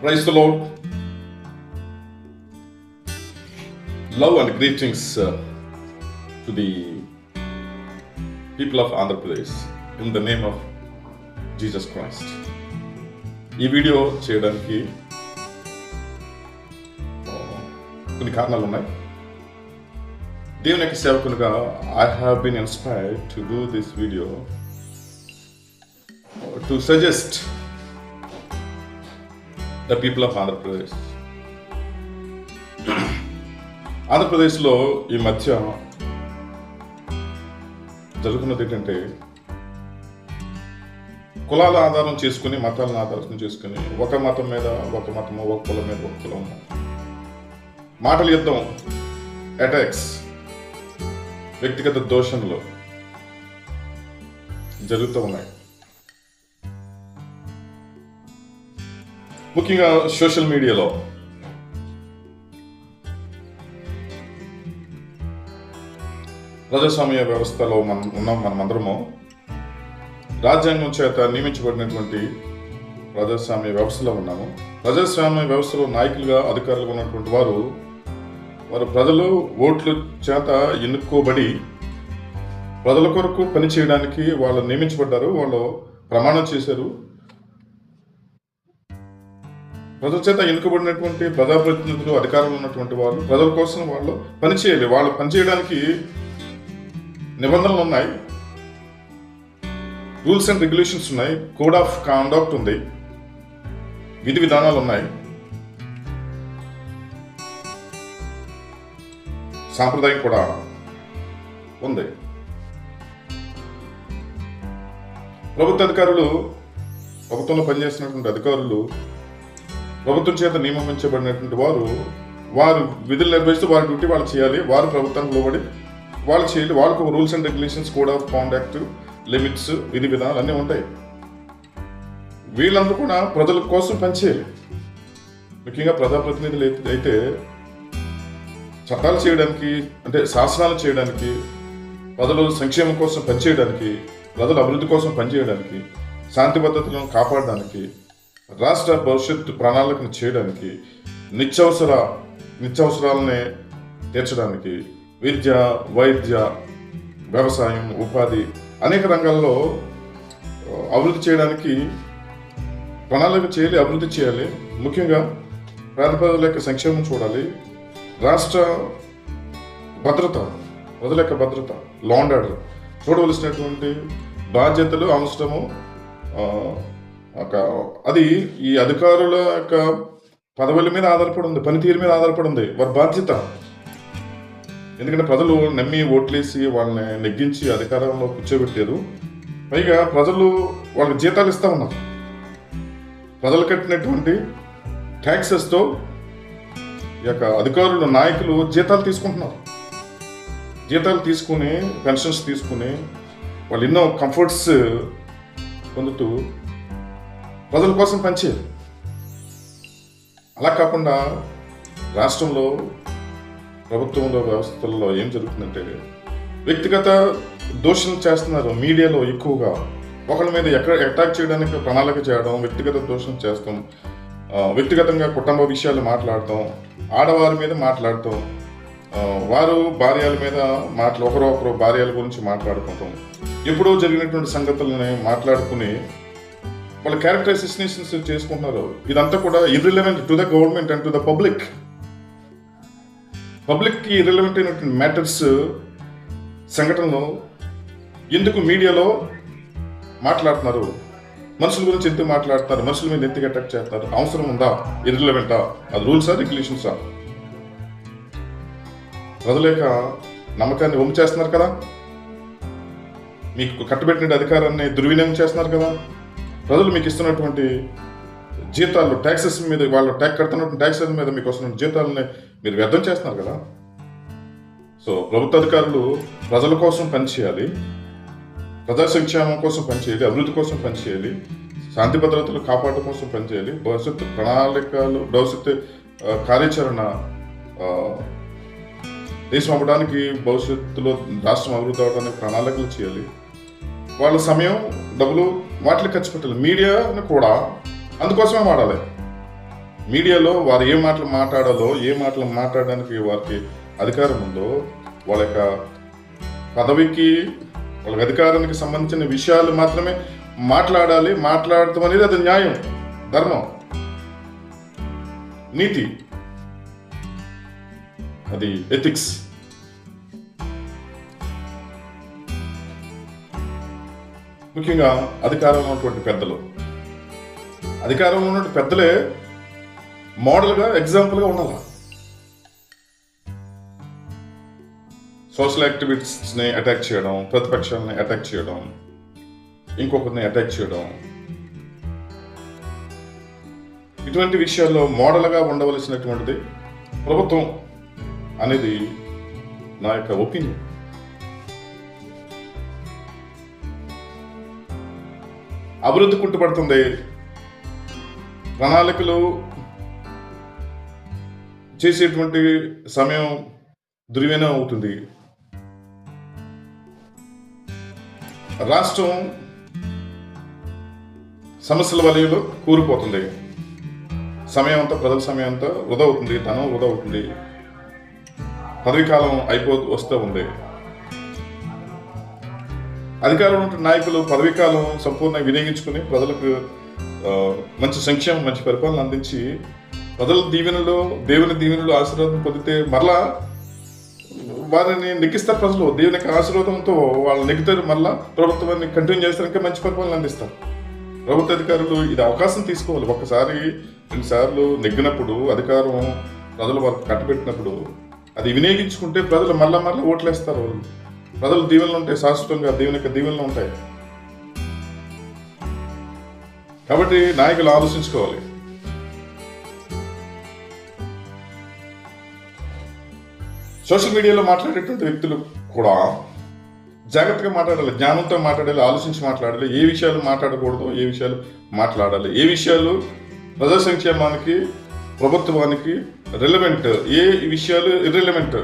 Praise the Lord. Love and greetings to the people of Andhra Pradesh in the name of Jesus Christ. ఈ video చేయడానికి కొన్ని కారణాలు ఉన్నాయి. దేవుని యొక్క సేవకునిగా I have been inspired to do this video to suggest the people of Andhra Pradesh. ఆంధ్రప్రదేశ్లో ఈ మధ్య జరుగుతున్నది ఏంటంటే, కులాల ఆధారం చేసుకుని, మతాలను ఆధారం చేసుకుని, ఒక మతం మీద ఒక మతము, ఒక కులం మీద ఒక కులం, మాటల యుద్ధం, అటాక్స్, వ్యక్తిగత దోషణలు జరుగుతూ ఉన్నాయి. ముఖ్యంగా సోషల్ మీడియాలో ప్రజాస్వామ్య వ్యవస్థలో మనమందరము రాజ్యాంగం చేత నియమించబడినటువంటి ప్రజాస్వామ్య వ్యవస్థలో ఉన్నాము. ప్రజాస్వామ్య వ్యవస్థలో నాయకులుగా, అధికారులుగా ఉన్నటువంటి వారు ప్రజలు ఓట్ల చేత ఎన్నుకోబడి ప్రజల కొరకు పనిచేయడానికి వాళ్ళు నియమించబడ్డారు. వాళ్ళు ప్రమాణం చేశారు. ప్రజల చేత ఎన్నుకబడినటువంటి ప్రజాప్రతినిధులు, అధికారులు ఉన్నటువంటి వాళ్ళు ప్రజల కోసం వాళ్ళు పనిచేయాలి. వాళ్ళు పనిచేయడానికి నిబంధనలు ఉన్నాయి, రూల్స్ అండ్ రెగ్యులేషన్స్ ఉన్నాయి, కోడ్ ఆఫ్ కాండక్ట్ ఉంది, విధి విధానాలు ఉన్నాయి, సాంప్రదాయం కూడా ఉంది. ప్రభుత్వ అధికారులు, ప్రభుత్వంలో పనిచేస్తున్నటువంటి అధికారులు, ప్రభుత్వం చేత నియమించబడినటువంటి వారు విధులు నిర్వహిస్తూ వారి డ్యూటీ వాళ్ళు చేయాలి. వారు ప్రభుత్వానికి లోబడి వాళ్ళు చేయాలి. వాళ్ళకు rules and regulations, code of conduct, limits, విధి విధానాలు అన్నీ ఉంటాయి. వీళ్ళందరూ కూడా ప్రజల కోసం పనిచేయాలి. ముఖ్యంగా ప్రజాప్రతినిధులు అయితే చట్టాలు చేయడానికి, అంటే శాసనాలు చేయడానికి, ప్రజల సంక్షేమం కోసం పనిచేయడానికి, ప్రజల అభివృద్ధి కోసం పనిచేయడానికి, శాంతి భద్రతలను కాపాడడానికి, రాష్ట్ర భవిష్యత్తు ప్రణాళికను చేయడానికి, నిత్యావసరాలని తీర్చడానికి, విద్య, వైద్య, వ్యవసాయం, ఉపాధి అనేక రంగాల్లో అభివృద్ధి చేయడానికి ప్రణాళిక చేయాలి, అభివృద్ధి చేయాలి. ముఖ్యంగా పేద ప్రజల యొక్క సంక్షేమం చూడాలి. రాష్ట్ర భద్రత, ప్రజల యొక్క భద్రత, లా అండ్ ఆర్డర్ చూడవలసినటువంటి బాధ్యతలు, అవసరము. అది ఈ అధికారుల యొక్క పదవుల మీద ఆధారపడి ఉంది, పనితీరు మీద ఆధారపడి ఉంది, వారి బాధ్యత. ఎందుకంటే ప్రజలు నమ్మి ఓట్లేసి వాళ్ళని నెగ్గించి అధికారంలో కూర్చోబెట్టారు. పైగా ప్రజలు వాళ్ళకి జీతాలు ఇస్తా ఉన్నారు. ప్రజలు కట్టినటువంటి ట్యాక్సెస్తో ఈ యొక్క అధికారులు, నాయకులు జీతాలు తీసుకుంటున్నారు. జీతాలు తీసుకుని, పెన్షన్స్ తీసుకుని, వాళ్ళు ఎన్నో కంఫర్ట్స్ పొందుతూ ప్రజల కోసం పనిచేయాలి. అలా కాకుండా రాష్ట్రంలో, ప్రభుత్వంలో, వ్యవస్థల్లో ఏం జరుగుతుందంటే, వ్యక్తిగత దోషం చేస్తున్నారు. మీడియాలో ఎక్కువగా ఒకళ్ళ మీద అటాక్ చేయడానికి ప్రణాళిక చేయడం, వ్యక్తిగత దోషం చేస్తాం, వ్యక్తిగతంగా కుటుంబ విషయాలు మాట్లాడటం, ఆడవారి మీద మాట్లాడటం, వారు భార్యల మీద ఒకరొకరు భార్యల గురించి మాట్లాడుకుంటాం, ఎప్పుడో జరిగినటువంటి సంగతులని మాట్లాడుకుని వాళ్ళ క్యారెక్టర్ అసినేషన్స్ చేసుకుంటున్నారు. ఇదంతా కూడా irrelevant to the government and to the public. పబ్లిక్కి ఇర్రిలవెంట్ అయినటువంటి మ్యాటర్స్, సంఘటనలు ఎందుకు మీడియాలో మాట్లాడుతున్నారు, మనుషుల గురించి ఎందుకు మాట్లాడుతున్నారు, మనుషుల మీద ఎందుకు అటాక్ చేస్తున్నారు, అవసరం ఉందా, ఇర్రిలవెంటా, అది రూల్సా, రెగ్యులేషన్సా? ప్రజల యొక్క నమ్మకాన్ని వమ్ము చేస్తున్నారు కదా, మీకు కట్టబెట్టిన అధికారాన్ని దుర్వినియోగం చేస్తున్నారు కదా. ప్రజలు మీకు ఇస్తున్నటువంటి జీతాలు, ట్యాక్సెస్ మీద, వాళ్ళు కడుతున్నటువంటి ట్యాక్సెస్ మీద మీకు వస్తున్న జీతాలని మీరు వ్యర్థం చేస్తున్నారు కదా. సో ప్రభుత్వ అధికారులు ప్రజల కోసం పనిచేయాలి, ప్రజా సంక్షేమం కోసం పనిచేయాలి, అభివృద్ధి కోసం పనిచేయాలి, శాంతి భద్రతలు కాపాడడం కోసం పనిచేయాలి, భవిష్యత్తు ప్రణాళికలు, భవిష్యత్తు కార్యాచరణ, దేశం అవ్వడానికి, భవిష్యత్తులో రాష్ట్రం అభివృద్ధి అవ్వడానికి ప్రణాళికలు చేయాలి. వాళ్ళ సమయం, డబ్బులు వాటికి ఖర్చు పెట్టాలి. మీడియాను కూడా అందుకోసమే వాడాలి. మీడియాలో వారు ఏ మాటలు మాట్లాడాలో, ఏ మాటలు మాట్లాడడానికి వారికి అధికారం ఉందో, వాళ్ళ యొక్క పదవికి, వాళ్ళ అధికారానికి సంబంధించిన విషయాలు మాత్రమే మాట్లాడాలి. మాట్లాడటం అనేది అది న్యాయం, ధర్మం, నీతి, అది ఎథిక్స్. ముఖ్యంగా అధికారంలో ఉన్నటువంటి పెద్దలు, అధికారంలో ఉన్నటువంటి పెద్దలే మోడల్గా, ఎగ్జాంపుల్గా ఉండాలి. సోషల్ యాక్టివిస్ట్ని అటాక్ చేయడం, ప్రతిపక్షాలని అటాక్ చేయడం, ఇంకొకరిని అటాక్ చేయడం, ఇటువంటి విషయాల్లో మోడల్గా ఉండవలసినటువంటిది ప్రభుత్వం అనేది నా యొక్క ఒపీనియన్. అభివృద్ధి కుంటుపడుతుంది, ప్రణాళికలు చేసేటువంటి సమయం దుర్వినియోగం అవుతుంది. రాష్ట్రం సమస్యల వలయంలో కూలిపోతుంది. సమయం అంతా, ప్రజల సమయం అంతా వృధా అవుతుంది, ధనం వృధా అవుతుంది, పదవి కాలం వస్తూ ఉంది. అధికారంలో ఉన్న నాయకులు పదవీ కాలం సంపూర్ణంగా వినియోగించుకుని ప్రజలకు మంచి సంక్షేమం, మంచి పరిపాలన అందించి ప్రజల దీవెనలు, దేవుని దీవెనలు, ఆశీర్వాదం పొందితే మరలా వారిని నెగ్గిస్తారు. ప్రజలు దేవుని యొక్క ఆశీర్వాదంతో వాళ్ళు నెగ్గుతారు, మరలా ప్రభుత్వాన్ని కంటిన్యూ చేస్తారు, ఇంకా మంచి పరిపాలన అందిస్తారు. ప్రభుత్వ అధికారులు ఇది అవకాశం తీసుకోవాలి. ఒకసారి, 2 సార్లు నెగ్గినప్పుడు, అధికారం ప్రజలు వారికి కట్టబెట్టినప్పుడు అది వినియోగించుకుంటే ప్రజలు మరలా ఓట్లేస్తారు. ప్రజలు దీవెనలు ఉంటాయి, శాశ్వతంగా దేవుని యొక్క దీవెనలు ఉంటాయి. కాబట్టి నాయకులు ఆలోచించుకోవాలి. సోషల్ మీడియాలో మాట్లాడేటువంటి వ్యక్తులు కూడా జాగ్రత్తగా మాట్లాడాలి, జ్ఞానంతో మాట్లాడాలి, ఆలోచించి మాట్లాడాలి. ఏ విషయాలు మాట్లాడకూడదు, ఏ విషయాలు మాట్లాడాలి, ఏ విషయాలు ప్రజా సంక్షేమానికి, ప్రభుత్వానికి రిలవెంట్, ఏ విషయాలు ఇర్రిలవెంట్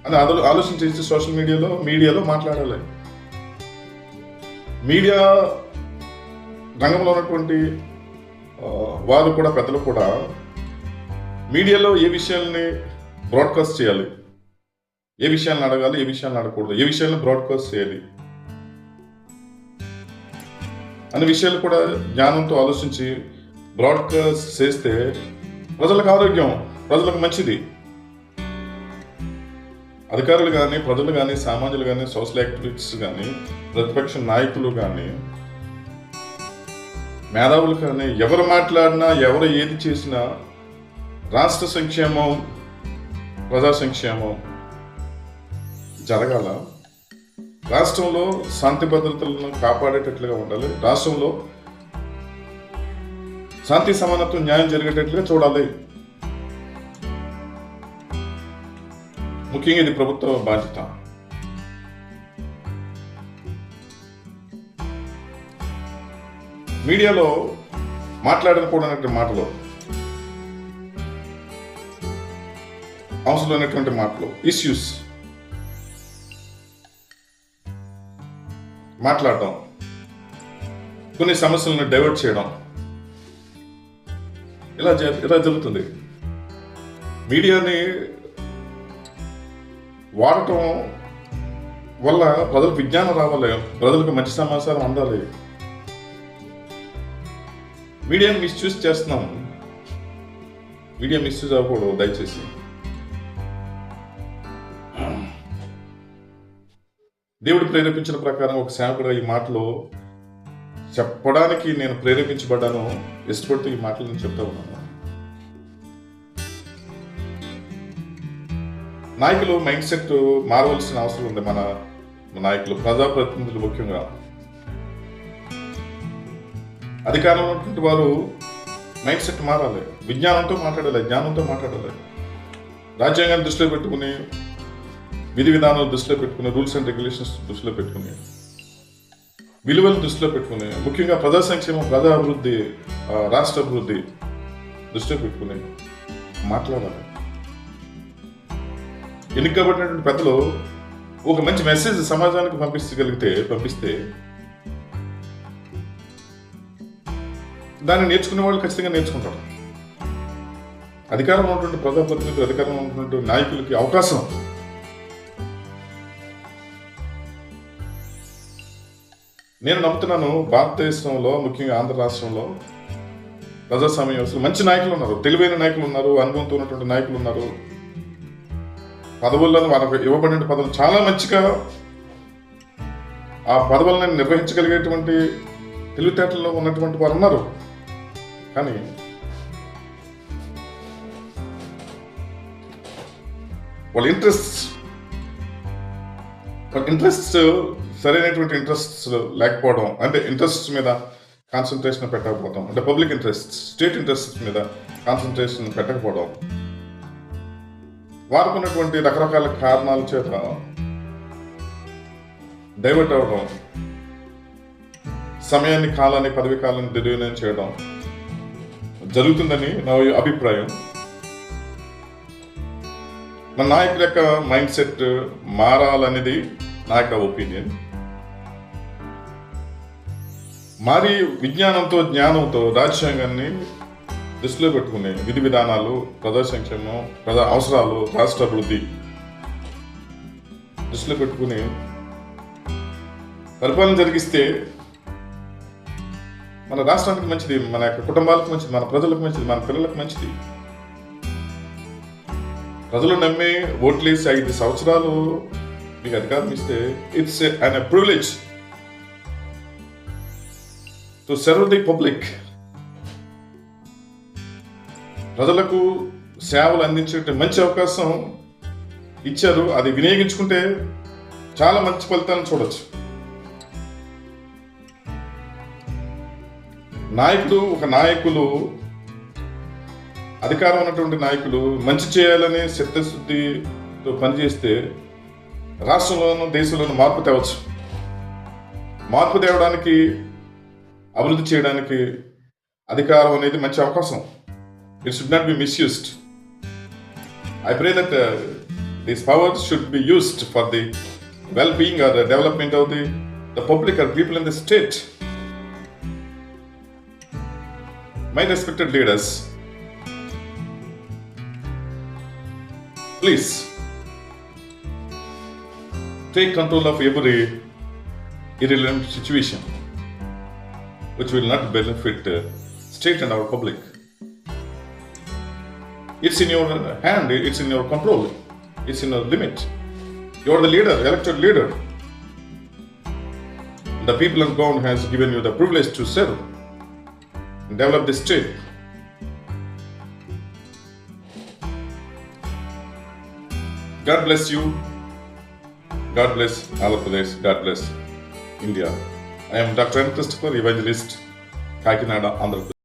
అని ఆలోచించేసి సోషల్ మీడియాలో మాట్లాడాలి. మీడియా రంగంలో ఉన్నటువంటి వారు కూడా, పెద్దలు కూడా మీడియాలో ఏ విషయాల్ని బ్రాడ్కాస్ట్ చేయాలి, ఏ విషయాలను అడగాలి, ఏ విషయాలను అడగకూడదు, ఏ విషయాలను బ్రాడ్కాస్ట్ చేయాలి అనే విషయాలు కూడా జ్ఞానంతో ఆలోచించి బ్రాడ్కాస్ట్ చేస్తే ప్రజలకు ఆరోగ్యం, ప్రజలకు మంచిది. అధికారులు కానీ, ప్రజలు కానీ, సామాన్యులు కానీ, సోషల్ యాక్టివిస్ట్స్ కానీ, ప్రతిపక్ష నాయకులు కానీ, మేధావులు కానీ, ఎవరు మాట్లాడినా, ఎవరు ఏది చేసినా రాష్ట్ర సంక్షేమం, ప్రజా సంక్షేమం జరగాల. రాష్ట్రంలో శాంతి భద్రతలను కాపాడేటట్లుగా ఉండాలి. రాష్ట్రంలో శాంతి సమానత్వం, న్యాయం జరిగేటట్లుగా చూడాలి. ముఖ్యంగా ఇది ప్రభుత్వ బాధ్యత. మీడియాలో మాట్లాడకూడనటువంటి మాటలు, అవసరమైనటువంటి మాటలు, ఇష్యూస్ మాట్లాడటం, కొన్ని సమస్యలను డైవర్ట్ చేయడం, ఇలా జరుగుతుంది. మీడియాని వాడటం వల్ల ప్రజలకు విజ్ఞానం రావాలి, ప్రజలకు మంచి సమాచారం అందాలి. మీడియాని మిస్యూజ్ చేస్తున్నాం. మీడియా మిస్యూజ్ అవ్వకూడదు దయచేసి. దేవుడు ప్రేరేపించిన ప్రకారం ఒక సేవకుడు ఈ మాటలు చెప్పడానికి నేను ప్రేరేపించబడ్డాను, ఇష్టపడుతూ ఈ మాటలు నేను చెప్తా ఉన్నాను. నాయకులు మైండ్ సెట్ మారవలసిన అవసరం ఉంది. మన నాయకులు, ప్రజాప్రతినిధులు ముఖ్యంగా అధికారంలో ఉన్నటువంటి వారు మైండ్ సెట్ మారాలి. విజ్ఞానంతో మాట్లాడాలి, జ్ఞానంతో మాట్లాడాలి. రాజ్యాంగాన్ని దృష్టిలో పెట్టుకుని, విధి విధానాలు దృష్టిలో పెట్టుకుని, రూల్స్ అండ్ రెగ్యులేషన్స్ దృష్టిలో పెట్టుకుని, విలువలు దృష్టిలో పెట్టుకుని, ముఖ్యంగా ప్రజా సంక్షేమం, ప్రజా అభివృద్ధి, రాష్ట్ర అభివృద్ధి దృష్టిలో పెట్టుకుని మాట్లాడాలి. ఎన్నిక కాబట్టినటువంటి పెద్దలు ఒక మంచి మెసేజ్ సమాజానికి పంపిస్తే దాన్ని నేర్చుకునే వాళ్ళు ఖచ్చితంగా నేర్చుకుంటారు. అధికారంలో ఉన్నటువంటి ప్రజాప్రతినిధులు, అధికారంలో ఉన్నటువంటి నాయకులకి అవకాశం. నేను నమ్ముతున్నాను భారతదేశంలో, ముఖ్యంగా ఆంధ్ర రాష్ట్రంలో ప్రజాస్వామ్య వ్యవస్థలో మంచి నాయకులు ఉన్నారు, తెలివైన నాయకులు ఉన్నారు, అనుభవంతో ఉన్నటువంటి నాయకులు ఉన్నారు. పదవులను మనకు ఇవ్వబడిన పదవులు చాలా మంచిగా ఆ పదవులను నిర్వహించగలిగేటువంటి తెలివితేటల్లో ఉన్నటువంటి వారు ఉన్నారు. కానీ వాళ్ళ ఇంట్రెస్ట్ సరైనటువంటి ఇంట్రెస్ట్ లేకపోవడం, అంటే ఇంట్రెస్ట్ మీద కాన్సన్ట్రేషన్ పెట్టకపోవడం, అంటే పబ్లిక్ ఇంట్రెస్ట్, స్టేట్ ఇంట్రెస్ట్ మీద కాన్సన్ట్రేషన్ పెట్టకపోవడం, వారికి ఉన్నటువంటి రకరకాల కారణాల చేత డైవర్ట్ అవ్వడం, సమయాన్ని, కాలాన్ని, పదవి కాలాన్ని దుర్వినియోగం చేయడం జరుగుతుందని నా అభిప్రాయం. మన నాయకుల యొక్క మైండ్ సెట్ మారాలనేది నా యొక్క ఒపీనియన్. మరి విజ్ఞానంతో, జ్ఞానంతో రాజ్యాంగాన్ని దృష్టిలో పెట్టుకునే విధి విధానాలు, ప్రజా సంక్షేమం, ప్రజా అవసరాలు, రాష్ట్ర అభివృద్ధి దృష్టిలో పెట్టుకుని పరిపాలన జరిగిస్తే మన రాష్ట్రానికి మంచిది, మన యొక్క కుటుంబాలకు మంచిది, మన ప్రజలకు మంచిది, మన పిల్లలకు మంచిది. ప్రజలు నమ్మి ఓట్లేసి 5 సంవత్సరాలు మీకు అధికారం ఇస్తే it's an privilege to serve the public. ప్రజలకు సేవలు అందించే మంచి అవకాశం ఇచ్చారు. అది వినియోగించుకుంటే చాలా మంచి ఫలితాలను చూడొచ్చు. నాయకులు అధికారం ఉన్నటువంటి నాయకులు మంచి చేయాలని చిత్తశుద్ధితో పనిచేస్తే రాష్ట్రంలోనూ, దేశంలోనూ మార్పు తేవచ్చు. మార్పు తేవడానికి, అభివృద్ధి చేయడానికి అధికారం అనేది మంచి అవకాశం. It should not be misused. I pray that these powers should be used for the well-being or the development of the public or people in the state. My respected leaders, please take control of every irrelevant situation which will not benefit state and our public. It's in your hand, it's in your control, it's in your limit. You are the leader, elected leader. The people on ground has given you the privilege to serve and develop the state. God bless you. God bless Andhra Pradesh. God bless India. I am Dr. M. Christopher, evangelist, Kakinada, Andhra Pradesh.